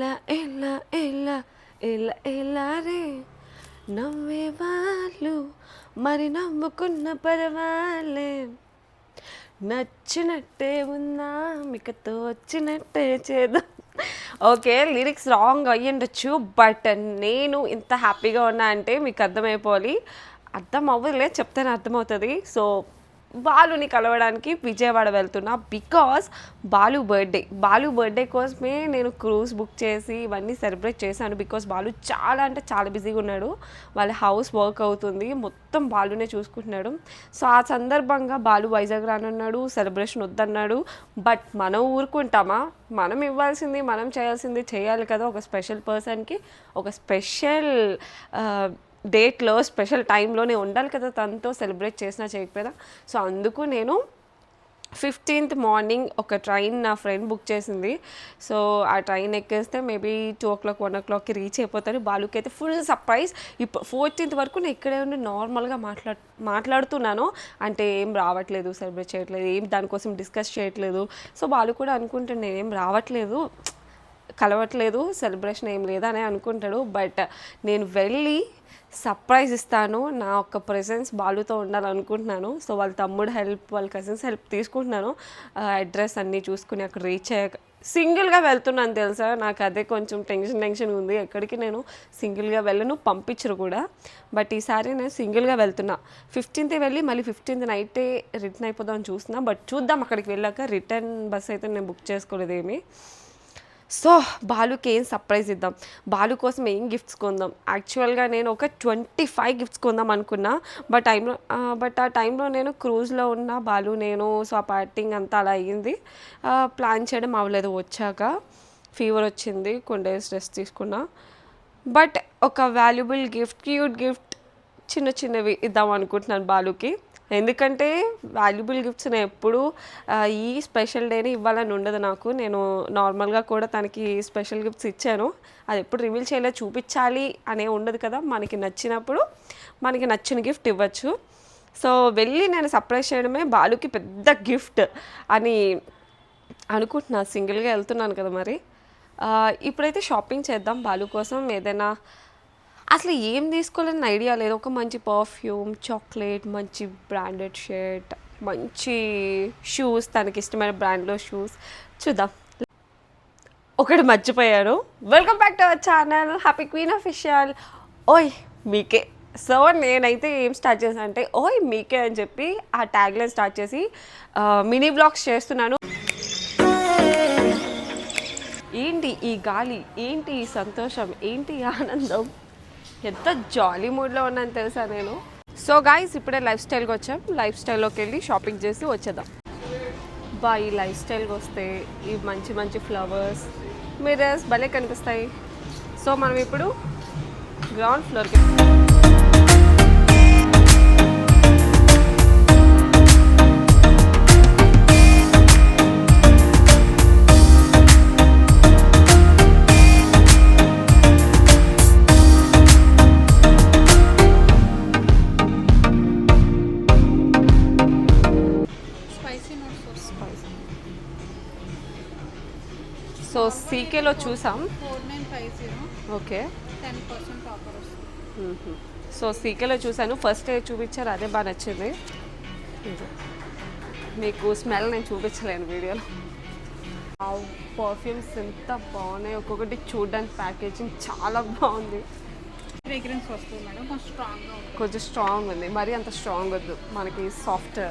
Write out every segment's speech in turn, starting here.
ఎలా ఎలా ఎలా ఎలా ఎలా రే నవ్వే వాళ్ళు మరి నవ్వుకున్న పర్వాలే నచ్చినట్టే ఉన్నా మీకతో వచ్చినట్టే చేద్దాం. ఓకే, లిరిక్స్ రాంగ్ అయ్యుండొచ్చు, బట్ నేను ఇంత హ్యాపీగా ఉన్నా అంటే మీకు అర్థమైపోవాలి. అర్థం అవ్వదులే, చెప్తేనే అర్థమవుతుంది. సో బాలుని కలవడానికి విజయవాడ వెళ్తున్నా బికాస్ బాలు బర్త్డే కోసమే నేను క్రూజ్ బుక్ చేసి ఇవన్నీ సెలబ్రేట్ చేశాను. బికాస్ బాలు చాలా అంటే చాలా బిజీగా ఉన్నాడు, వాళ్ళ హౌస్ వర్క్ అవుతుంది, మొత్తం బాలునే చూసుకుంటున్నాడు. సో ఆ సందర్భంగా బాలు వైజాగ్ రానున్నాడు, సెలబ్రేషన్ వద్దన్నాడు. బట్ మనం ఊరుకుంటామా? మనం ఇవ్వాల్సింది మనం చేయాల్సింది చేయాలి కదా. ఒక స్పెషల్ పర్సన్కి ఒక స్పెషల్ డేట్లో స్పెషల్ టైంలోనే ఉండాలి కదా, తనతో సెలబ్రేట్ చేసినా చేయకపోయినా. సో అందుకు నేను 15th మార్నింగ్ ఒక ట్రైన్ నా ఫ్రెండ్ బుక్ చేసింది. సో ఆ ట్రైన్ ఎక్కేస్తే మేబీ 2 o'clock 1 o'clockకి రీచ్ అయిపోతాను. బాలుకి అయితే ఫుల్ సర్ప్రైజ్. ఇప్పుడు 14th వరకు నేను ఇక్కడే ఉండి నార్మల్గా మాట్లాడుతున్నాను, అంటే ఏం రావట్లేదు, సెలబ్రేట్ చేయట్లేదు, ఏం దానికోసం డిస్కస్ చేయట్లేదు. సో బాలు కూడా అనుకుంటాను నేనేం రావట్లేదు, కలవట్లేదు, సెలబ్రేషన్ ఏం లేదా అని అనుకుంటాడు. బట్ నేను వెళ్ళి సర్ప్రైజ్ ఇస్తాను. నా ఒక్క ప్రెజెన్స్ బాలుతో ఉండాలనుకుంటున్నాను. సో వాళ్ళ తమ్ముడు హెల్ప్, వాళ్ళ కజిన్స్ హెల్ప్ తీసుకుంటున్నాను. అడ్రస్ అన్నీ చూసుకుని అక్కడ రీచ్ అయ్యాక సింగిల్గా వెళ్తున్నాను తెలుసా. నాకు అదే కొంచెం టెన్షన్ ఉంది. ఎక్కడికి నేను సింగిల్గా వెళ్ళను, పంపించరు కూడా. బట్ ఈసారి నేను సింగిల్గా వెళ్తున్నా. 15th వెళ్ళి మళ్ళీ 15th నైటే రిటర్న్ అయిపోదామని చూస్తున్నా. బట్ చూద్దాం, అక్కడికి వెళ్ళాక. రిటర్న్ బస్ అయితే నేను బుక్ చేసుకోలేదు ఏమీ. సో బాలుకి ఏం సర్ప్రైజ్ ఇద్దాం, బాలు కోసం ఏం గిఫ్ట్స్ కొందాం. యాక్చువల్గా నేను ఒక 25 గిఫ్ట్స్ కొందాం అనుకున్నా. బట్ ఆ టైంలో నేను క్రూజ్లో ఉన్న బాలు నేను. సో ఆ పార్టింగ్ అంతా అలా అయ్యింది, ప్లాన్ చేయడం అవ్వలేదు. వచ్చాక ఫీవర్ వచ్చింది, కొన్ని డేస్ రెస్ట్ తీసుకున్నా. బట్ ఒక వాల్యుబుల్ గిఫ్ట్, క్యూట్ గిఫ్ట్ చిన్నవి ఇద్దాం అనుకుంటున్నాను బాలుకి. ఎందుకంటే వాల్యుబుల్ గిఫ్ట్స్ నేను ఎప్పుడు ఈ స్పెషల్ డేని ఇవ్వాలని ఉండదు నాకు. నేను నార్మల్గా కూడా తనకి స్పెషల్ గిఫ్ట్స్ ఇచ్చాను, అది ఎప్పుడు రివీల్ చేయలేదు, చూపించాలి అనే ఉండదు కదా. మనకి నచ్చినప్పుడు మనకి నచ్చిన గిఫ్ట్ ఇవ్వచ్చు. సో వెళ్ళి నేను సర్ప్రైజ్ చేయడమే బాలుకి పెద్ద గిఫ్ట్ అని అనుకుంటున్నాను. సింగిల్గా వెళ్తున్నాను కదా మరి. ఇప్పుడైతే షాపింగ్ చేద్దాం బాలు కోసం. ఏదైనా అసలు ఏం తీసుకోవాలని ఐడియా లేదు. ఒక మంచి పర్ఫ్యూమ్, చాక్లెట్, మంచి బ్రాండెడ్ షర్ట్, మంచి షూస్, తనకి ఇష్టమైన బ్రాండ్లో షూస్ చూద్దాం. ఒకటి మర్చిపోయాను. Welcome back to our channel happy queen official. ఓయ్ మీకే. సో నేనైతే ఏం స్టార్ట్ చేశాను అంటే ఓయ్ మీకే అని చెప్పి ఆ ట్యాగ్లైన్ స్టార్ట్ చేసి మినీ బ్లాగ్స్ చేస్తున్నాను. ఏంటి ఈ గాలి, ఏంటి ఈ సంతోషం, ఏంటి ఈ ఆనందం, ఎంత జాలీ మూడ్లో ఉన్నాను తెలుసా నేను. సో గాయ్స్ ఇప్పుడే లైఫ్ స్టైల్కి వచ్చాం. లైఫ్ స్టైల్లోకి వెళ్ళి షాపింగ్ చేసి వచ్చేద్దాం. ఈ లైఫ్ స్టైల్కి వస్తే ఈ మంచి ఫ్లవర్స్, మిర్రర్స్ భలే కనిపిస్తాయి. సో మనం ఇప్పుడు గ్రౌండ్ ఫ్లోర్కి. సో సీకేలో చూసాం. 4950. ఓకే, 10% ఆఫర్ వస్తుంది. సో సీకేలో చూసాను. ఫస్ట్ చూపించారు, అదే బాగా నచ్చింది. మీకు స్మెల్ నేను చూపించలేను వీడియోలో. పర్ఫ్యూమ్స్ ఎంత బాగున్నాయి, ఒక్కొక్కటి చూడడానికి ప్యాకేజింగ్ చాలా బాగుంది. ఫ్రేగ్రెన్స్ వస్తుంది మేడం, కొంచెం స్ట్రాంగ్ ఉంది. మరీ అంత స్ట్రాంగ్ వద్దు, మనకి సాఫ్ట్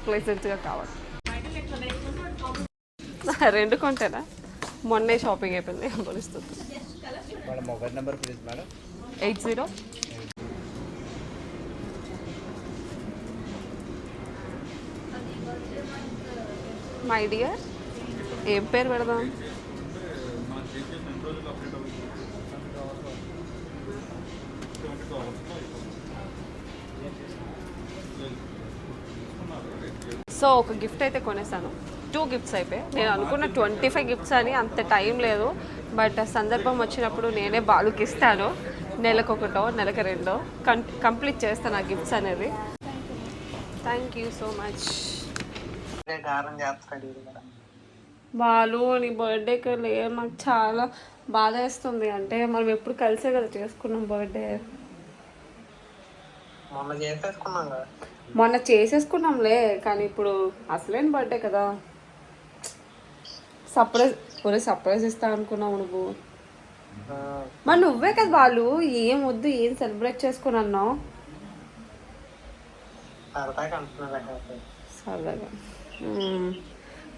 ప్లెజెంట్గా కావాలి. 2 కొంటేనా? మొన్నే షాపింగ్ అయిపోయింది పోలిస్తుంది. Mobile number please madam. 80 my dear. ఏం పేరు పెడదాం? సో ఒక గిఫ్ట్ అయితే కొనేసాను. 2 గిఫ్ట్స్ అయిపోయాయి. నేను అనుకున్న 25 గిఫ్ట్స్ అని అంత టైం లేదు. బట్ సందర్భం వచ్చినప్పుడు నేనే బాలుకి ఇస్తాను. నెలకు 1, నెలకు 2 కంప్లీట్ చేస్తాను ఆ గిఫ్ట్స్ అనేది. Thank you so much. Balu నీ బర్త్డేకి లేదు, నాకు చాలా బాధ వేస్తుంది. అంటే మనం ఎప్పుడు కలిసే కదా చేసుకున్నాం బర్త్డే. మొన్న చేసేసుకున్నాంలే, కానీ ఇప్పుడు అసలేని బర్త్డే కదా. సర్ప్రైజ్ ఇస్తా అనుకున్నావు నువ్వు. మరి నువ్వే కదా బాలు ఏం వద్దు ఏం సెలబ్రేట్ చేసుకుని అన్నావు. సరదాగా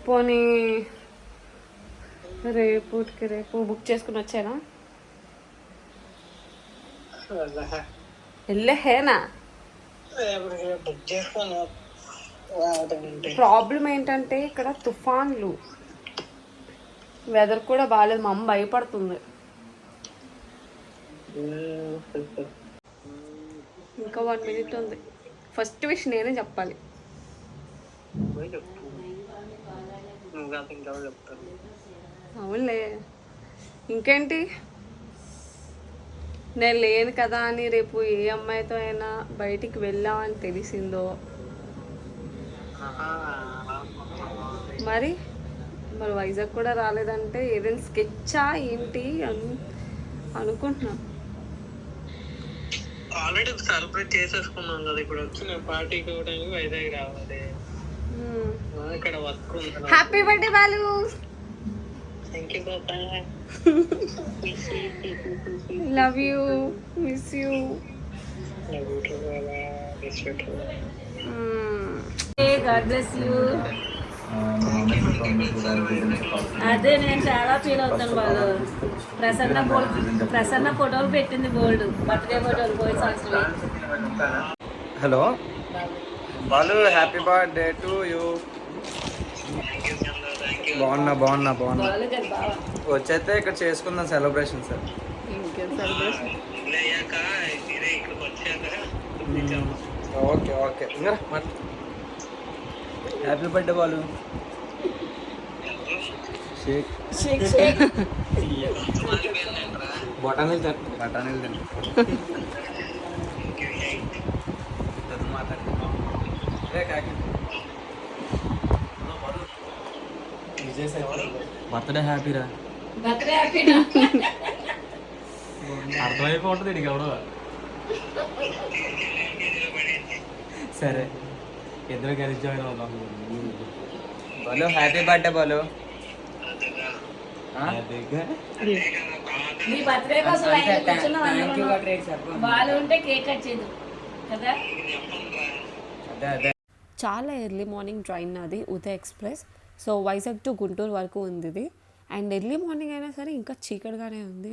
పోనీ రేపు బుక్ చేసుకుని వచ్చానా? వెళ్ళేనా? ప్రాబ్లం ఏంటంటే ఇక్కడ తుఫాన్లు, వెదర్ కూడా బాగాలేదు, మా అమ్మ భయపడుతుంది. ఇంకా 1 minute ఉంది. ఫస్ట్ విష్ నేనే చెప్పాలి. అవునులే, ఇంకేంటి, నేను లేను కదా అని రేపు ఏ అమ్మాయితో అయినా బయటికి వెళ్ళామని తెలిసిందో మరి వైజాగ్ కూడా రాలేదంటే ఏదైనా స్కెచ్చా ఏంటి అనుకుంటున్నా. ఆల్రెడీ సెలబ్రేట్ చేసేసుకున్నాం కదా, ఇప్పుడు వచ్చిన పార్టీకి ఇవ్వడానికి వైజాగ్ రావాలి. ఇక్కడ వర్క్ ఉంది. Happy birthday Balu. Thank you Baba. Love you, miss you. God bless you. అదే నేను చాలా ఫీల్ అవుతాను వాళ్ళు. ప్రసన్న ఫోటోలు పెట్టింది బోల్డ్, బర్త్డే ఫోటోలు పోయి సంవత్సరం. Hello Balu, happy birthday to you. బాగున్నా బాగాలే కదా బాగా. వచ్చైతే ఇక్కడ చేసుకుందాం సెలబ్రేషన్ సార్. ఇంకేం సెలబ్రేషన్. ఇక్కడికి వచ్చాక ఓకే ఇంకా హ్యాపీ బర్త్డే బాలు. షేక్ బఠానీలు తింటా. బర్త్డే హ్యాపీరా. Birthday happy. అర్థమైపోతుంది నీకు ఎవడో. సరే ఇద్దరు కలిసి జాయిన్ అవుతాం. Balu happy birthday Balu. నీ బర్త్డే కోసం లైన్ కూర్చున్నాం అనుకున్నాం. వాళ్ళు ఉంటే కేక్ కట్ చేయదు కదా. చాలా ఎర్లీ మార్నింగ్ ట్రైన్ అది Uday express. So Vizag to Guntur వరకు ఉంది ఇది. అండ్ ఎర్లీ మార్నింగ్ అయినా సరే ఇంకా చీకటిగానే ఉంది,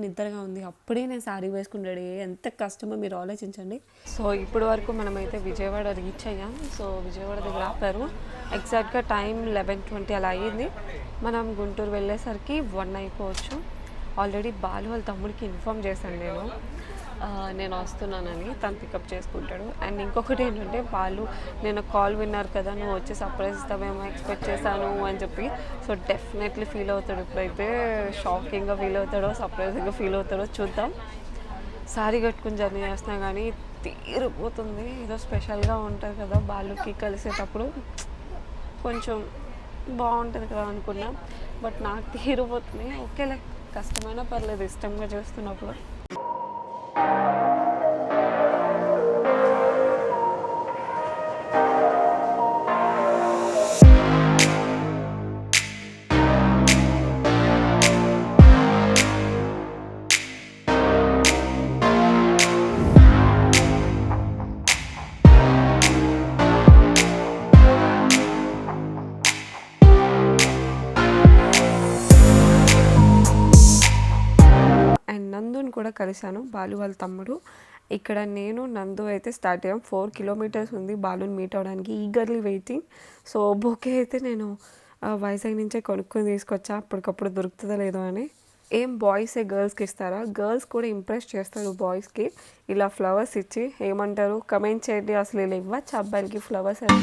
నిద్రగా ఉంది. అప్పుడే నేను శారీ వేసుకుంటాడు, ఎంత కష్టమో మీరు ఆలోచించండి. సో ఇప్పటి వరకు మనమైతే విజయవాడ రీచ్ అయ్యాం. సో విజయవాడ దగ్గర ఆపారు. ఎగ్జాక్ట్గా టైం 11:20 అలా అయ్యింది. మనం గుంటూరు వెళ్ళేసరికి 1 అయిపోవచ్చు. ఆల్రెడీ బాలు వాళ్ళ తమ్ముడికి ఇన్ఫామ్ చేశాను నేను వస్తున్నానని, తను పికప్ చేసుకుంటాడు. అండ్ ఇంకొకటి ఏంటంటే బాలు నేను కాల్ విన్నారు కదా, నువ్వు వచ్చి సర్ప్రైజ్ ఇస్తావేమో ఎక్స్పెక్ట్ చేశాను అని చెప్పి. సో డెఫినెట్లీ ఫీల్ అవుతాడు. ఇప్పుడైతే షాకింగ్గా ఫీల్ అవుతాడో సర్ప్రైజింగ్గా ఫీల్ అవుతాడో చూద్దాం. సారీ కట్టుకుని జర్నీ చేస్తున్నా కానీ తీరిపోతుంది. ఏదో స్పెషల్గా ఉంటుంది కదా బాలుకి కలిసేటప్పుడు, కొంచెం బాగుంటుంది కదా అనుకున్నా. బట్ నాకు తీరిపోతుంది. ఓకేలే, కష్టమైనా పర్లేదు ఇష్టంగా చేస్తున్నప్పుడు. అండ్ నందుని కూడా కలిశాను, బాలు వాళ్ళ తమ్ముడు. ఇక్కడ నేను నందు అయితే స్టార్ట్ అయ్యాం. 4 kilometers ఉంది బాలుని మీట్ అవ్వడానికి. Eagerly waiting. సో బొకే అయితే నేను వైజాగ్ నుంచే కొనుక్కొని తీసుకొచ్చా, అప్పటికప్పుడు దొరుకుతుందో లేదో అని. ఏం బాయ్సే గర్ల్స్కి ఇస్తారా? గర్ల్స్ కూడా ఇంప్రెస్ చేస్తారు బాయ్స్కి ఇలా ఫ్లవర్స్ ఇచ్చి. ఏమంటారు కమెంట్ చేయండి. అసలు ఇలా ఇవ్వచ్చు అబ్బాయిలకి ఫ్లవర్స్ అని.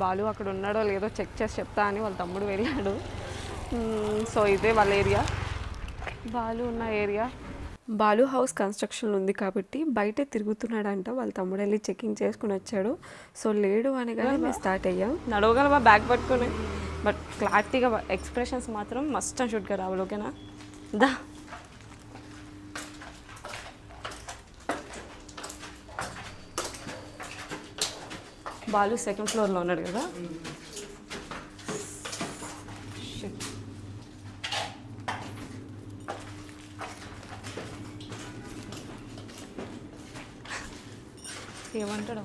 బాలు అక్కడ ఉన్నాడో లేదో చెక్ చేసి చెప్తా అని వాళ్ళ తమ్ముడు వెళ్ళాడు. సో ఇదే వాళ్ళ ఏరియా, బాలు ఉన్న ఏరియా. బాలు హౌస్ కన్స్ట్రక్షన్ ఉంది కాబట్టి బయట తిరుగుతున్నాడంట. వాళ్ళ తమ్ముడు వెళ్ళి చెకింగ్ చేసుకుని వచ్చాడు. సో లేడు అనగానే మేము స్టార్ట్ అయ్యాం. నడవగలవా బ్యాగ్ పట్టుకొని? బట్ క్లారిటీగా ఎక్స్ప్రెషన్స్ మాత్రం మస్ట్ అండ్ షుడ్గా రావాలి. ఓకేనా? దా. బాలు సెకండ్ ఫ్లోర్లో ఉన్నాడు కదా. Shit. ఏమంటాడు?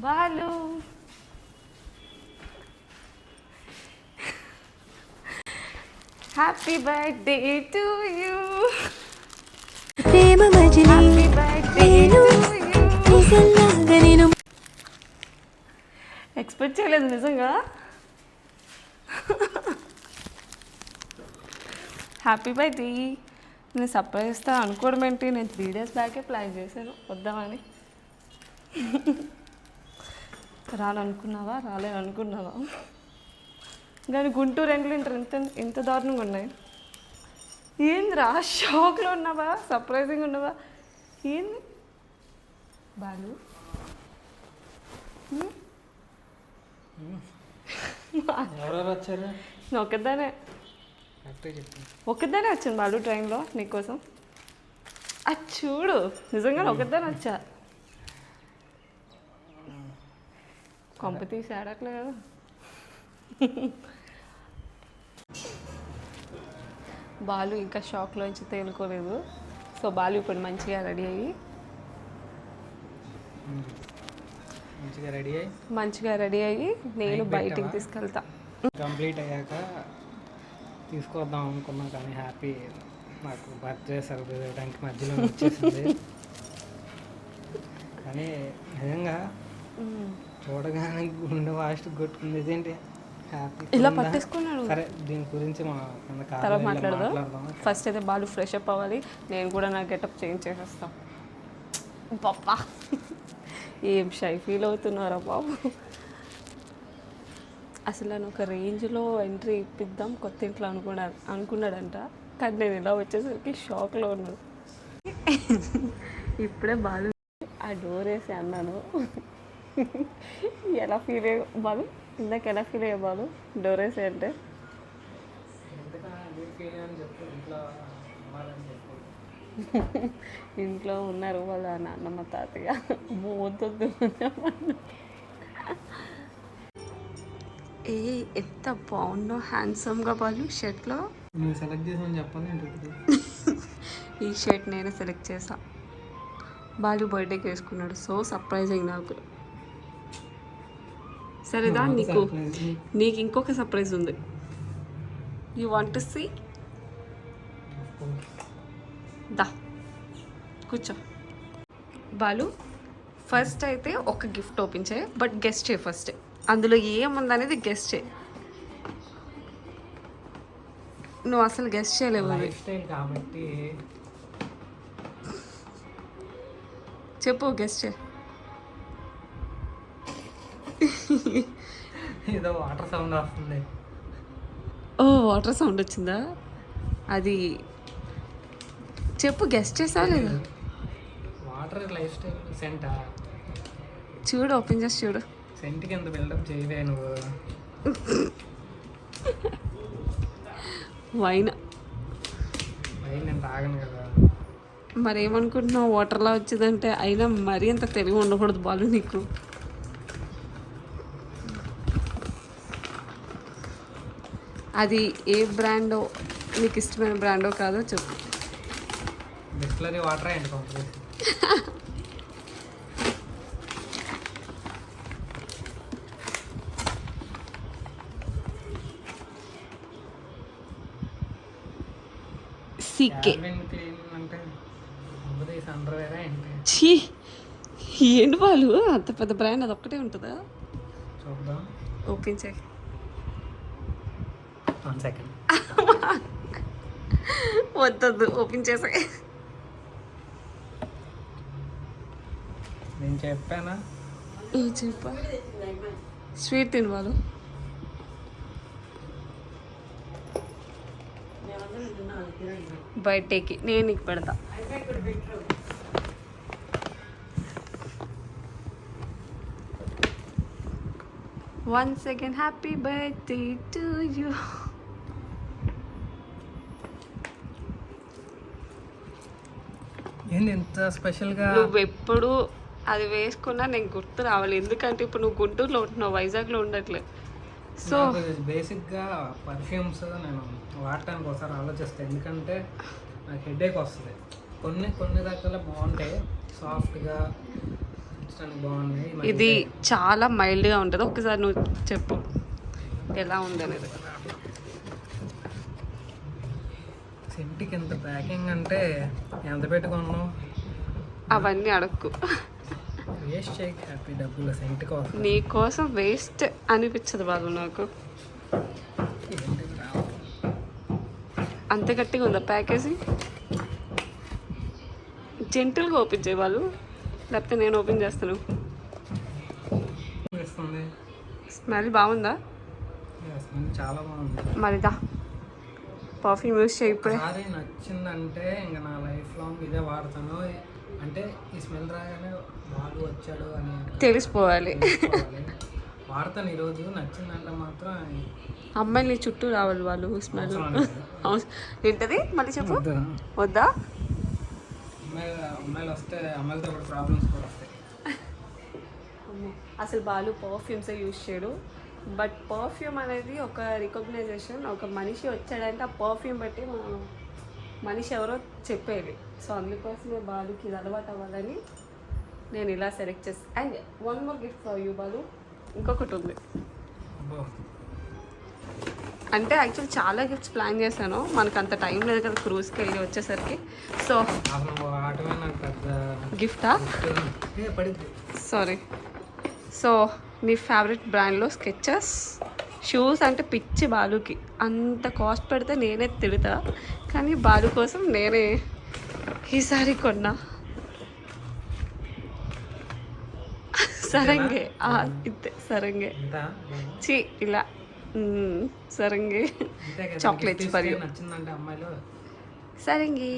Balu happy birthday to you. ప్రేమ మజిలీ హ్యాపీ బర్త్డే టు యూ. నీకల్లాగా నేను ఎక్స్పెక్ట్ చేయలేదు నిజంగా. Happy birthday. నేను సర్ప్రైజ్ ఇస్తా అనుకోవడం ఏంటి, నేను 3 days బ్యాకే ప్లాన్ చేశాను వద్దామని. రాలనుకున్నావా? రాలేదనుకున్నావా? కానీ గుంటూరు ఎండ్లు ఇంత దారుణంగా ఉన్నాయి. ఏందిరా షాక్లో ఉన్నావా? సర్ప్రైజింగ్ ఉన్నావా? ఏంది బాలు? ఎవరెవరు వచ్చారు? నేను ఒక్కదానే వచ్చాను బాలు ట్రైన్లో నీకోసం. అది చూడు, నిజంగా ఒక్కదానే వచ్చా. కొంప తీసి ఆడట్లే కదా. బాలు ఇంకా షాక్లోంచి తేలుకోలేదు. సో బాలు ఇప్పుడు మంచిగా రెడీ అయ్యి మంచిగా రెడీ అయ్యి నేను బయటికి తీసుకెళ్తా. కంప్లీట్ అయ్యాక తీసుకొద్దాం అనుకున్నాం కానీ హ్యాపీ నాకు బర్త్డే సెలబ్రేట్ చేయడానికి మధ్యలో వచ్చేసింది. కానీ నిజంగా చూడగానే గుండె వాస్ట్ కొట్టుకుంది. ఇదేంటి హ్యాపీ ఇలా పట్టేసుకున్నాడు. సరే దీని గురించి మా తర్వాత మాట్లాడదాం. ఫస్ట్ అయితే బాలు ఫ్రెష్ అప్ అవ్వాలి. నేను కూడా నా గెటప్ చేంజ్ చేసేస్తాం. పాపా ఏం షై ఫీల్ అవుతున్నారా బాబు. అసలు నన్ను ఒక రేంజ్లో ఎంట్రీ ఇప్పిద్దాం కొత్త ఇంట్లో అనుకున్నాడంట. కానీ నేను ఇలా వచ్చేసరికి షాక్లో ఉన్నాడు. ఇప్పుడే బాలు ఆ డోర్ వేసి అన్నాను. ఎలా ఫీల్ అయ్యా బాలు? ఇందాక ఎలా ఫీల్ అయ్యా బాలు డోర్ వేసి అంటే? ఇంట్లో ఉన్నారు వాళ్ళ నాన్నమ్మ తాతయ్య. మోతొద్దు. ఏ ఎంత బాగుందో హ్యాండ్సమ్గా బాలు షర్ట్లో. నువ్వు సెలెక్ట్ చేసామని చెప్పాలి. ఈ షర్ట్ నేనే సెలెక్ట్ చేసా. బాలు బర్త్డేకి వేసుకున్నాడు. సో సర్ప్రైజింగ్ నాకు. సరేదా, నీకు ఇంకొక సర్ప్రైజ్ ఉంది. You want to see? దా కూర్చో. బాలు ఫస్ట్ అయితే ఒక గిఫ్ట్ ఓపెన్ చేయి, బట్ గెస్ట్ చేయి ఫస్ట్. అందులో ఏముందనేది గెస్ట్ చేయి. నువ్వు అసలు గెస్ట్ చేయలేవు కాబట్టి చెప్పు, గెస్ట్ చేయి. ఏదో వాటర్ సౌండ్ వస్తుంది. ఓ వాటర్ సౌండ్ వచ్చిందా? అది చెప్పు, గెస్ట్ చేసావా లేదా? Water life style సెంటా? చూడు, ఓపెన్ చేసి చూడు. సెంట్ కింద బిల్డప్ చేయవే నువ్వు. వైన్ నేను తాగను కదా. మరి ఏమనుకుంటున్నావు? వాటర్లా వచ్చిందంటే. అయినా మరీ అంత తెలివి ఉండకూడదు బాలు నీకు. అది ఏ బ్రాండో, నీకు ఇష్టమైన బ్రాండో కాదో చెప్పు. బిస్లరీ వాటర్ అండి కంప్లీట్. సీకే. అంటే ఏంటి వాళ్ళు అంత పెద్ద బ్రాండ్ అది ఒక్కటే ఉంటుందా? చూద్దాం. ఓపెన్ చేయి. 1 సెకండ్. వద్దొద్దు, ఓపెన్ చేసే. నేను చెప్పానా? చెప్పా, స్వీట్ తిని వాళ్ళు. బర్త్డేకి నేను నీకు పెడతా. Once again happy birthday to you. ఏంది ఇంత స్పెషల్గా? నువ్వు ఎప్పుడు అది వేసుకున్నా నేను గుర్తు రావాలి, ఎందుకంటే ఇప్పుడు నువ్వు గుంటూరులో ఉంటున్నావు, వైజాగ్లో ఉండట్లేదు. సో బేసిక్గా పర్ఫ్యూమ్స్ నేను వాడటానికి ఒకసారి ఆలోచిస్తాను, ఎందుకంటే నాకు హెడేక్ వస్తుంది. కొన్ని రకాల బాగుంటాయి, సాఫ్ట్గా ఇచ్చడానికి బాగున్నాయి. ఇది చాలా మైల్డ్గా ఉంటుంది. ఒకసారి నువ్వు చెప్పు ఎలా ఉందనేది. సెంట్కి ఎంత ప్యాకింగ్ అంటే ఎంత పెట్టుకున్నావు? అవన్నీ అడక్కు, వేస్ట్ చేయక హ్యాపీ డబ్బులు సెంట్ కోసం. నీ కోసం వేస్ట్ అనిపించదు బాబు నాకు. అంత గట్టిగా ఉందా ప్యాకేజింగ్? జెంటల్గా ఓపెన్ చేయ వాళ్ళు, లేకపోతే నేను ఓపెన్ చేస్తాను. ఇస్తుంది. స్మెల్ బాగుందా? స్మెల్ చాలా బాగుంది. మరిదా పర్ఫ్యూమ్ యూస్ చేయి ఇప్పుడే. ఒకసారి నచ్చిందంటే ఇంకా నా లైఫ్ లాంగ్ ఇదే వాడతాను. అంటే ఈ స్మెల్ రాగానే బాలు వచ్చాడు అని తెలిసిపోవాలి. వాడతాను ఈరోజు. నచ్చిందంటే మాత్రం అమ్మాయిని చుట్టూ రావాలి వాళ్ళు స్మెల్. ఏంటది మళ్ళీ చెప్పు. వద్దా? అమ్మాయిలు వస్తే అమ్మాయిలతో కూడా ప్రాబ్లమ్స్ కూడా వస్తాయి. అసలు బాలు పర్ఫ్యూమ్సే యూజ్ చేయడు. బట్ పర్ఫ్యూమ్ అనేది ఒక రికగ్నైజేషన్. ఒక మనిషి వచ్చాడంటే ఆ పర్ఫ్యూమ్ బట్టి మనం మనిషి ఎవరో చెప్పేది. సో అందుకోసమే బాలుకి ఇది అలవాటు అవ్వాలని నేను ఇలా సెలెక్ట్ చేస్తాను. And one more gift for you Balu, ఇంకొకటి ఉంది. అంటే యాక్చువల్ చాలా గిఫ్ట్స్ ప్లాన్ చేశాను, మనకు అంత టైం లేదు కదా క్రూజ్కి వెళ్ళి వచ్చేసరికి. సో గిఫ్టా? సారీ. సో నీ ఫేవరెట్ బ్రాండ్లో స్కెచెస్ షూస్ అంటే పిచ్చి బాలుకి. అంత కాస్ట్ పెడితే నేనే తిడతా, కానీ బాలు కోసం నేనే ఈసారి కొన్నా. సరంగే ఇంతే, సరంగే చీ ఇలా సరంగి చాక్లెట్స్ ఫర్ యూ. నచ్చిందంటే అమ్మాయిలు సరంగి.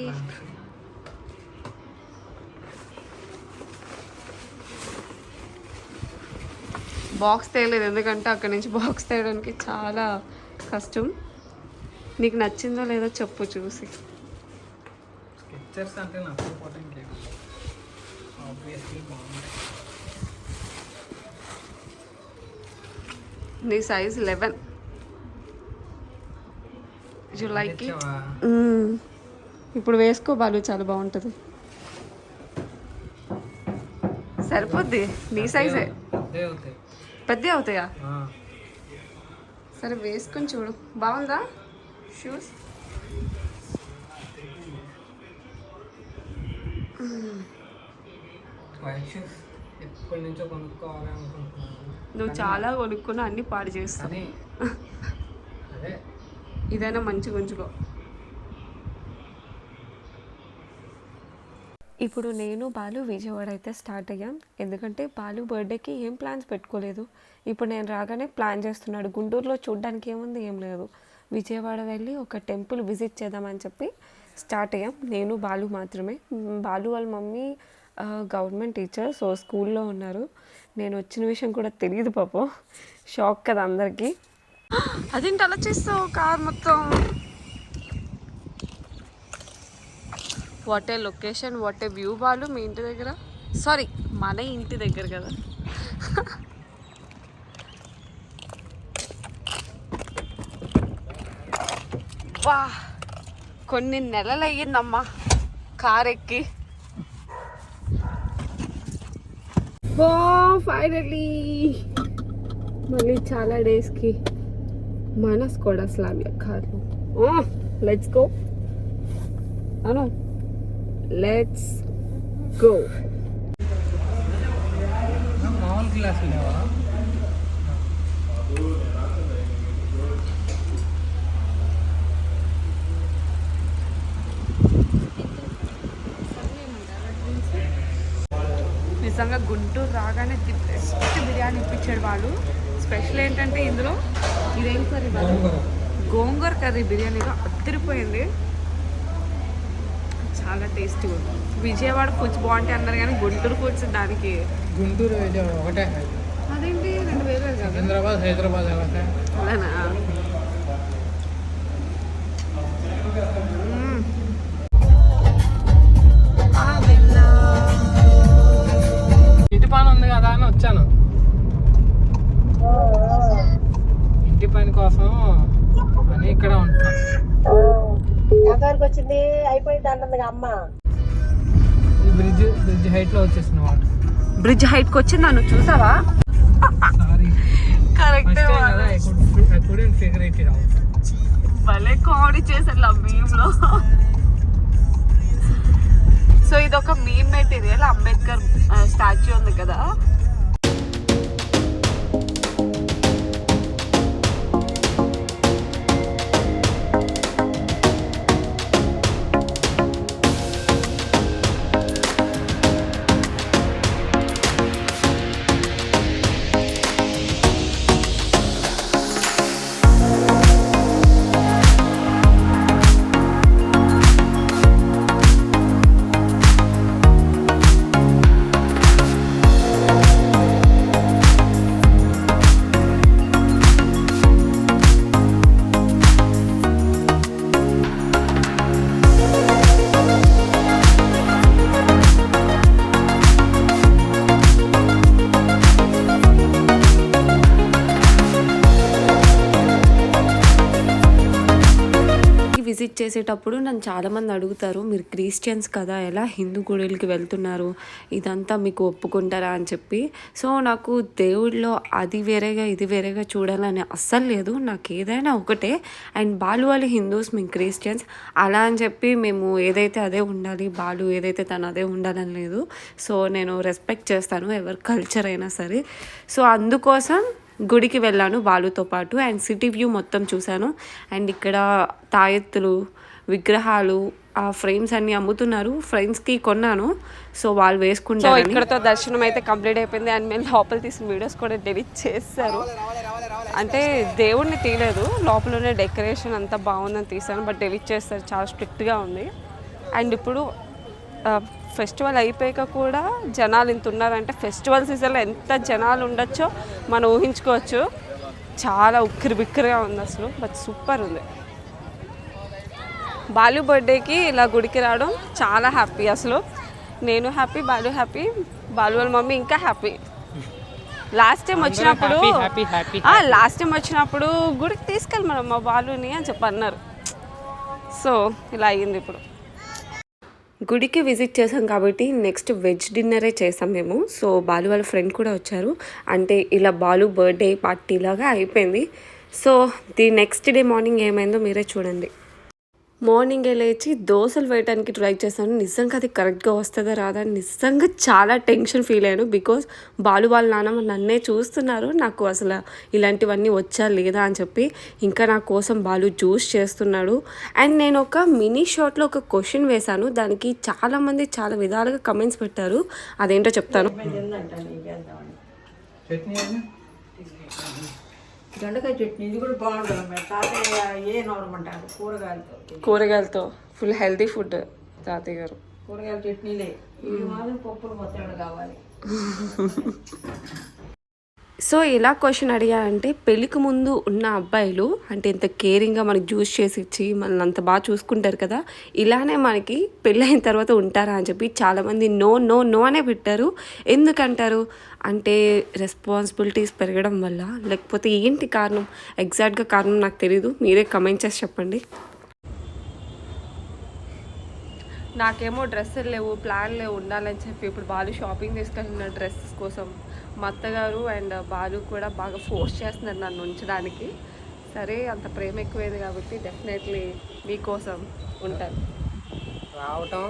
బాక్స్ తేయలేదు, ఎందుకంటే అక్కడి నుంచి బాక్స్ తేయడానికి చాలా కష్టం. నీకు నచ్చిందో లేదో చెప్పు చూసి. స్కెచర్స్ అంటే నచ్చకపోవటం లేదు, ఆబ్వియస్లీ బాగుంటాయి. నీ సైజ్ 11. You like it? ఇప్పుడు వేసుకో బాలు, చాలా బాగుంటుంది. సరిపోద్ది, నీ సైజే. పెద్ద అవుతాయా? సరే వేసుకొని చూడు, బాగుందా షూస్? ఎప్పటి నుంచో కొనుక్కోవాలి అనుకుంటున్నాను. నువ్వు చాలా కొనుక్కున్నా అన్ని పాడు చేస్తావు. అదే ఇదైనా మంచిగా ఉంచుకో. ఇప్పుడు నేను బాలు విజయవాడ అయితే స్టార్ట్ అయ్యాం, ఎందుకంటే బాలు బర్త్డేకి ఏం ప్లాన్స్ పెట్టుకోలేదు. ఇప్పుడు నేను రాగానే ప్లాన్ చేస్తున్నాడు. గుంటూరులో చూడడానికి ఏముంది, ఏం లేదు. విజయవాడ వెళ్ళి ఒక టెంపుల్ విజిట్ చేద్దామని చెప్పి స్టార్ట్ అయ్యాం. నేను బాలు మాత్రమే. బాలు వాళ్ళ మమ్మీ గవర్నమెంట్ టీచర్, సో స్కూల్లో ఉన్నారు. నేను వచ్చిన విషయం కూడా తెలియదు పాపం. షాక్ కదా అందరికీ. అదేంటి అలా చేస్తావు కార్ మొత్తం? What a location, what a view Balu మీ ఇంటి దగ్గర. సారీ, మన ఇంటి దగ్గర కదా. వా, కొన్ని నెలలు అయ్యిందమ్మా కార్ ఎక్కి. వా, ఫైనలీ మళ్ళీ చాలా డేస్కి మన స్కోడా స్లావియా కార్లో. Let's go Anu, let's go. అసలు లేవా? నిజంగా గుంటూరు రాగానే ది బెస్ట్ బిర్యానీ ఇప్పించాడు వాళ్ళు. స్పెషల్ ఏంటంటే ఇందులో ఇదేం కర్రీ వాళ్ళు గోంగూర కర్రీ బిర్యానీలో అద్దరిపోయింది, చాలా టేస్టీగా ఉంది. విజయవాడ ఫుడ్స్ బాగుంటాయి అన్నారు కానీ గుంటూరు ఫుడ్స్ దానికి గుంటూరు విజయవాడ ఒకటే. అదేంటి రెండు వేరే కదా. సికింద్రాబాద్ హైదరాబాద్ అలాగే. అలానా? ఇంటి పని ఉంది కదా అని వచ్చాను. ఇంటి పని కోసం అని ఇక్కడ ఉంటున్నాను. వచ్చింది అయిపోయింది అంటుంది అమ్మ. ఈ బ్రిడ్జ్ హైట్ లో వచ్చేసిన వాటర్. బ్రిడ్జ్ హైట్ కి వచ్చిందా నువ్వు చూసావా? Sorry, correct. I couldn't figure it out. భలే కామెడీ చేశారు మీమ్ లో. సో ఇది ఒక మీమ్ మెటీరియల్. అంబేద్కర్ స్టాచ్యూ ఉంది కదా, విజిట్ చేసేటప్పుడు నన్ను చాలామంది అడుగుతారు, మీరు క్రిస్టియన్స్ కదా, ఎలా హిందూ గుడులకి వెళ్తున్నారు, ఇదంతా మీకు ఒప్పుకుంటారా అని చెప్పి. సో నాకు దేవుడిలో అది వేరేగా ఇది వేరేగా చూడాలని అస్సలు లేదు. నాకు ఏదైనా ఒకటే. అండ్ బాలు వాళ్ళు హిందూస్, మేము క్రిస్టియన్స్, అలా అని చెప్పి మేము ఏదైతే అదే ఉండాలి, బాలు ఏదైతే తను అదే ఉండాలని లేదు. సో నేను రెస్పెక్ట్ చేస్తాను ఎవరి కల్చర్ అయినా సరే. సో అందుకోసం గుడికి వెళ్ళాను బాలుతో పాటు. అండ్ సిటీ వ్యూ మొత్తం చూశాను. అండ్ ఇక్కడ తాయెత్తులు, విగ్రహాలు, ఆ ఫ్రేమ్స్ అన్నీ అమ్ముతున్నారు. ఫ్రెండ్స్కి కొన్నాను, సో వాళ్ళు వేసుకుంటారు. ఇక్కడతో దర్శనం అయితే కంప్లీట్ అయిపోయింది. అండ్ మేము లోపల తీసిన వీడియోస్ కూడా డిలీట్ చేశారు. అంటే దేవుడిని తీయలేదు, లోపలనే డెకరేషన్ అంతా బాగుందని తీసాను, బట్ డిలీట్ చేస్తారు, చాలా స్ట్రిక్ట్గా ఉంది. అండ్ ఇప్పుడు ఫెస్టివల్ అయిపోయాక కూడా జనాలు ఇంత ఉన్నారంటే ఫెస్టివల్ సీజన్లో ఎంత జనాలు ఉండొచ్చో మనం ఊహించుకోవచ్చు. చాలా ఉక్కిరి బిక్కిరిగా ఉంది అసలు, బట్ సూపర్ ఉంది. బాలు బర్త్డేకి ఇలా గుడికి రావడం చాలా హ్యాపీ. అసలు నేను హ్యాపీ, బాలు హ్యాపీ, బాలు వాళ్ళ మమ్మీ ఇంకా హ్యాపీ. లాస్ట్ టైం వచ్చినప్పుడు గుడికి తీసుకెళ్ళి మనం మా బాలుని అని చెప్పి అన్నారు. సో ఇలా అయ్యింది. ఇప్పుడు గుడికి విజిట్ చేసాం కాబట్టి నెక్స్ట్ వెజ్ డిన్నరే చేసాం మేము. సో బాలు వాళ్ళ ఫ్రెండ్ కూడా వచ్చారు. అంటే ఇలా బాలు బర్త్డే పార్టీ లాగా అయిపోయింది. So the next day morning ఏమైందో మీరే చూడండి. మార్నింగే లేచి దోశలు వేయడానికి ట్రై చేశాను. నిజంగా అది కరెక్ట్గా వస్తుందా రాదా అని నిజంగా చాలా టెన్షన్ ఫీల్ అయ్యాను. బికాజ్ బాలు వాళ్ళ నాన్నమ్మ నన్నే చూస్తున్నారు, నాకు అసలు ఇలాంటివన్నీ వచ్చా లేదా అని చెప్పి. ఇంకా నా కోసం బాలు జ్యూస్ చేస్తున్నాడు. అండ్ నేను ఒక మినీ షార్ట్లో ఒక క్వశ్చన్ వేశాను, దానికి చాలామంది చాలా విధాలుగా కమెంట్స్ పెట్టారు. అదేంటో చెప్తాను. దొండకాయ చట్నీ ఇది కూడా బాగుంటుంది. తాతయ్య ఏ నవరమంటారు, కూరగాయలతో ఫుల్ హెల్తీ ఫుడ్ తాతయ్య గారు. కూరగాయల చట్నీలే, ఇది మాత్రం పప్పులు మొత్తం కావాలి. సో ఎలా క్వశ్చన్ అడిగా అంటే, పెళ్ళికి ముందు ఉన్న అబ్బాయిలు అంటే ఇంత కేరింగ్గా మనకి జ్యూస్ చేసి ఇచ్చి మనల్ని అంత బాగా చూసుకుంటారు కదా, ఇలానే మనకి పెళ్ళైన తర్వాత ఉంటారా అని చెప్పి చాలామంది నో నో నో అనే పెట్టారు. ఎందుకంటారు అంటే రెస్పాన్సిబిలిటీస్ పెరగడం వల్ల, లేకపోతే ఏంటి కారణం, ఎగ్జాక్ట్గా కారణం నాకు తెలీదు, మీరే కమెంట్ చేసి చెప్పండి. నాకేమో డ్రెస్సులు లేవు, ప్లాన్ లేవు ఉండాలని చెప్పి ఇప్పుడు బాలు షాపింగ్ తీసుకెళ్ళిన డ్రెస్సెస్ కోసం మా అత్తగారు అండ్ బాలు కూడా బాగా ఫోర్స్ చేస్తున్నారు నన్ను ఉంచడానికి. సరే అంత ప్రేమ ఎక్కువైంది కాబట్టి డెఫినెట్లీ మీకోసం ఉంటాను. రావటం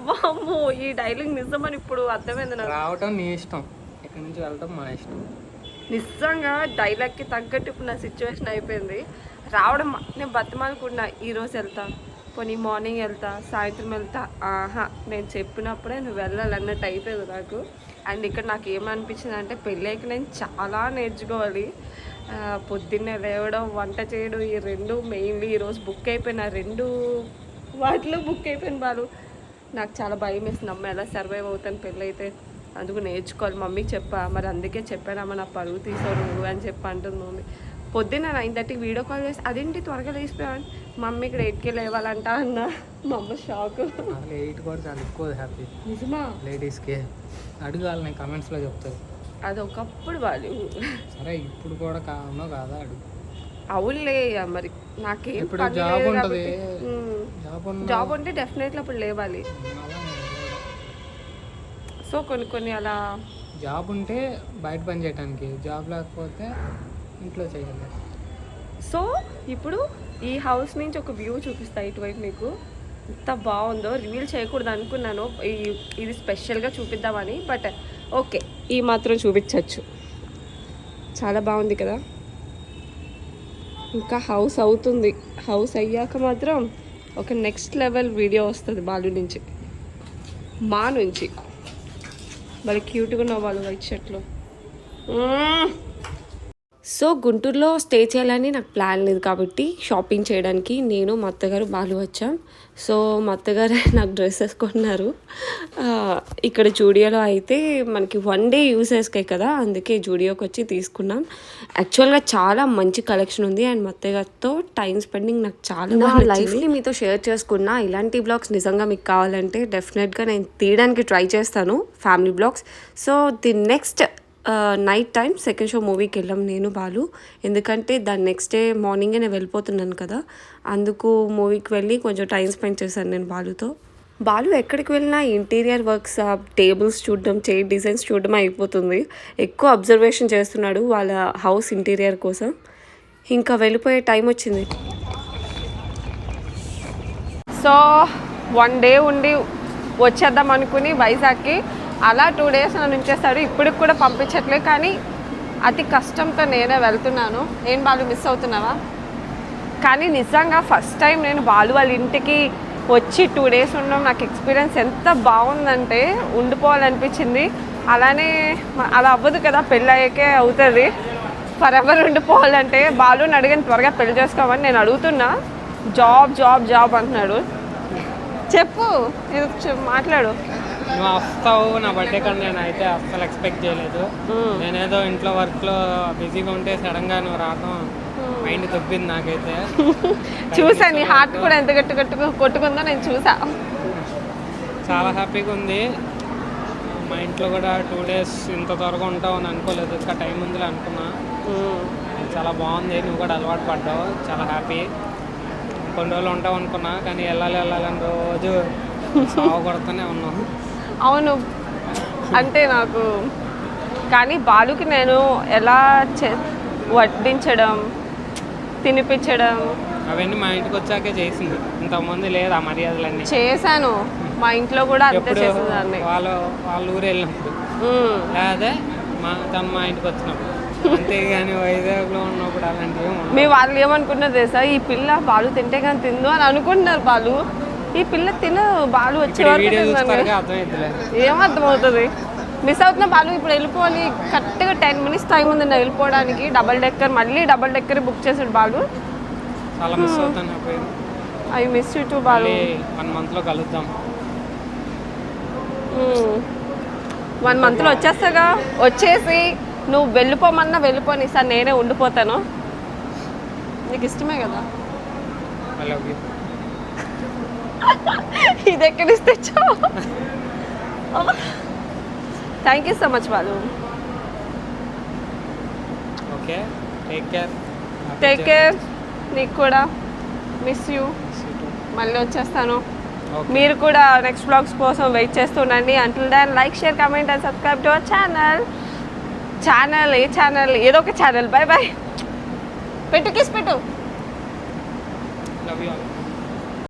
వామ్మో, ఈ డైలాగ్ నిజమని ఇప్పుడు అర్థమైంది నాకు. రావటం నీ ఇష్టం, ఇక్కడి నుంచి వెళ్ళటం మా ఇష్టం. నిజంగా డైలాగ్కి తగ్గట్టు ఇప్పుడు నా సిచ్యువేషన్ అయిపోయింది. రావడం నేను బతిమాలకున్నా, ఈరోజు వెళ్తా, పోనీ మార్నింగ్ వెళ్తా, సాయంత్రం వెళ్తా, ఆహా నేను చెప్పినప్పుడే నువ్వు వెళ్ళాలన్నట్టు అయిపోయింది నాకు. అండ్ ఇక్కడ నాకు ఏమనిపించింది అంటే పెళ్ళైకి నేను చాలా నేర్చుకోవాలి. పొద్దున్నే లేవడం, వంట చేయడం, ఈ రెండు మెయిన్లీ ఈరోజు బుక్ అయిపోయిన రెండు వాటిలో బుక్ అయిపోయిన వాళ్ళు. నాకు చాలా భయం వేసింది, అమ్మ ఎలా సర్వైవ్ అవుతాను పెళ్ళైతే, అందుకు నేర్చుకోవాలి. మమ్మీకి చెప్పా, మరి అందుకే చెప్పానమ్మ నా పరువు తీసావు నువ్వు అని చెప్పి అంటుంది మమ్మీ. పొద్దున్న 9:30 వీడియో కాల్ చేసి అదేంటి త్వరగా లేచిపోయాను, మమ్మీ ఇక్కడ 8కి లేవాలంట అన్న. మా అమ్మ షాక్. అసలు 8 కూడా చాలా ఎక్కువ హ్యాపీ నిజమా? లేడీస్కి. అడగాలి, నేను కమెంట్స్లో చెప్తాను. అది ఒకప్పుడు వాళ్ళు. సరే ఇప్పుడు కూడా కావాలో కాదా అడుగు. అవునులే మరి నాకేం ఇప్పుడు పని జాబ్ లేదు ఉంటుంది, కాబట్టి. జాబ్ ఉంటే డెఫినెట్లీ అప్పుడు లేవాలి. సో కొన్ని అలా జాబ్ ఉంటే బయట పని చేయడానికి, జాబ్ లేకపోతే ఇంట్లో చేయాలి. సో ఇప్పుడు ఈ హౌస్ నుంచి ఒక వ్యూ చూపిస్తా ఇటువైపు మీకు. ఎంత బాగుందో, రివీల్ చేయకూడదు అనుకున్నాను ఇది స్పెషల్గా చూపిద్దామని, బట్ ఓకే ఈ మాత్రం చూపించవచ్చు. చాలా బాగుంది కదా. ఇంకా హౌస్ అవుతుంది, హౌస్ అయ్యాక మాత్రం ఒక నెక్స్ట్ లెవెల్ వీడియో వస్తుంది బాలు నుంచి, మా నుంచి. మరి క్యూట్గా ఉన్న వాళ్ళు వైట్ షర్ట్లో. సో గుంటూరులో స్టే చేయాలని నాకు ప్లాన్ లేదు కాబట్టి షాపింగ్ చేయడానికి నేను మా అత్తగారు బాలు వచ్చాం. సో మా అత్తగారు నాకు డ్రెస్సెస్ కొన్నారు. ఇక్కడ జూడియోలో అయితే మనకి 1 డే యూసెస్కే కదా, అందుకే జూడియోకి వచ్చి తీసుకున్నాం. యాక్చువల్గా చాలా మంచి కలెక్షన్ ఉంది అండ్ మా అత్తగారితో టైం స్పెండింగ్ నాకు చాలా బాగా లైఫ్ని మీతో షేర్ చేసుకున్నా. ఇలాంటి బ్లాగ్స్ నిజంగా మీకు కావాలంటే డెఫినెట్గా నేను తీయడానికి ట్రై చేస్తాను, family blogs. So the next night time second show మూవీకి వెళ్ళాం నేను బాలు, ఎందుకంటే దాని నెక్స్ట్ డే మార్నింగే నేను వెళ్ళిపోతున్నాను కదా, అందుకు మూవీకి వెళ్ళి కొంచెం టైం స్పెండ్ చేశాను నేను బాలుతో. బాలు ఎక్కడికి వెళ్ళినా ఇంటీరియర్ వర్క్స్, టేబుల్స్ చూడడం, చైర్ డిజైన్స్ చూడడం అయిపోతుంది. ఎక్కువ అబ్జర్వేషన్ చేస్తున్నాడు వాళ్ళ హౌస్ ఇంటీరియర్ కోసం. ఇంకా వెళ్ళిపోయే టైం వచ్చింది. సో 1 డే ఉండి వచ్చేద్దాం అనుకుని వైజాగ్కి, అలా 2 days నన్ను ఉంచేస్తాడు. ఇప్పటికి కూడా పంపించట్లేదు, కానీ అతి కష్టంతో నేనే వెళ్తున్నాను. ఏం బాలు మిస్ అవుతున్నావా? కానీ నిజంగా ఫస్ట్ టైం నేను బాలు వాళ్ళ ఇంటికి వచ్చి 2 days ఉండడం నాకు ఎక్స్పీరియన్స్ ఎంత బాగుందంటే ఉండిపోవాలనిపించింది. అలానే అలా అవ్వదు కదా, పెళ్ళి అయ్యాకే అవుతుంది. ఫర్ ఎవర్ ఉండిపోవాలంటే బాలుని అడిగిన త్వరగా పెళ్లి చేసుకోమని నేను అడుగుతున్నా. జాబ్ జాబ్ జాబ్ అంటున్నాడు. చెప్పు, ఇది మాట్లాడు. నువ్వు వస్తావు నా బర్త్డే కానీ నేను అయితే అస్సలు ఎక్స్పెక్ట్ చేయలేదు. నేనేదో ఇంట్లో వర్క్లో బిజీగా ఉంటే సడన్గా నువ్వు రావడం మైండ్ తప్పింది నాకైతే. చూసా నీ హార్ట్ కూడా ఎంత గట్టు కొట్టుకుందో నేను చూసా. చాలా హ్యాపీగా ఉంది. మా ఇంట్లో కూడా 2 days ఇంత త్వరగా ఉంటావు అని అనుకోలేదు, ఇంకా టైం ఉందిలే అనుకున్నా. చాలా బాగుంది, నువ్వు కూడా అలవాటు పడ్డావు, చాలా హ్యాపీ. కొన్ని రోజులు ఉంటావు అనుకున్నా, కానీ వెళ్ళాలని రోజు సాగు కొడుతూనే ఉన్నావు. అవును, అంటే నాకు కానీ బాలుకి నేను ఎలా వడ్డించడం, తినిపించడం అవన్నీ మా ఇంటికి వచ్చాకే చేసింది, ఇంతకుముందు లేదు ఆ మర్యాదలన్నీ. చేశాను, మా ఇంట్లో కూడా అంతే చేసేదాన్ని. వాళ్ళ ఊరు వెళ్ళినప్పుడు లేదా తను మా ఇంటికి వచ్చినప్పుడు, అంతేగాని వైజాగ్లో ఉన్నప్పుడు అలాంటివి మీ వాళ్ళు ఏమనుకున్నారు తెలుసా, ఈ పిల్ల బాలు తింటే కానీ తిందు అని అనుకుంటున్నారు. బాలు ఈ పిల్ల తిన బాలు వచ్చేవారు ఏమర్థమవుతుంది. మిస్ అవుతున్నా బాలు, ఇప్పుడు వెళ్ళిపోవాలి. కరెక్ట్గా 10 minutes టైం ఉంది నా వెళ్ళిపోవడానికి. మళ్ళీ డబల్ డెక్కర్ బుక్ చేసాడు బాలు. చాలా మిస్ అవుతాను. I miss you two Balu. 1 monthలో కలుద్దాం. 1 monthలో వచ్చేస్తాగా. వచ్చేసి నువ్వు వెళ్ళిపోమన్నా వెళ్ళిపోని సార్, నేనే ఉండిపోతాను. నీకు ఇష్టమే కదా. ఇది ఎక్కడి నుంచి తెచ్చావు? Thank you so much Balu. Okay, take care. నీకు కూడా మిస్ యూ. మళ్ళీ వచ్చేస్తాను. మీరు కూడా నెక్స్ట్ బ్లాగ్స్ కోసం వెయిట్ చేస్తుండండి. Until then like, share, comment and subscribe to our channel. ఏ ఛానల్? ఏదో ఒక ఛానల్. Bye bye. పెట్టు, కిస్ పెట్టు. Love you.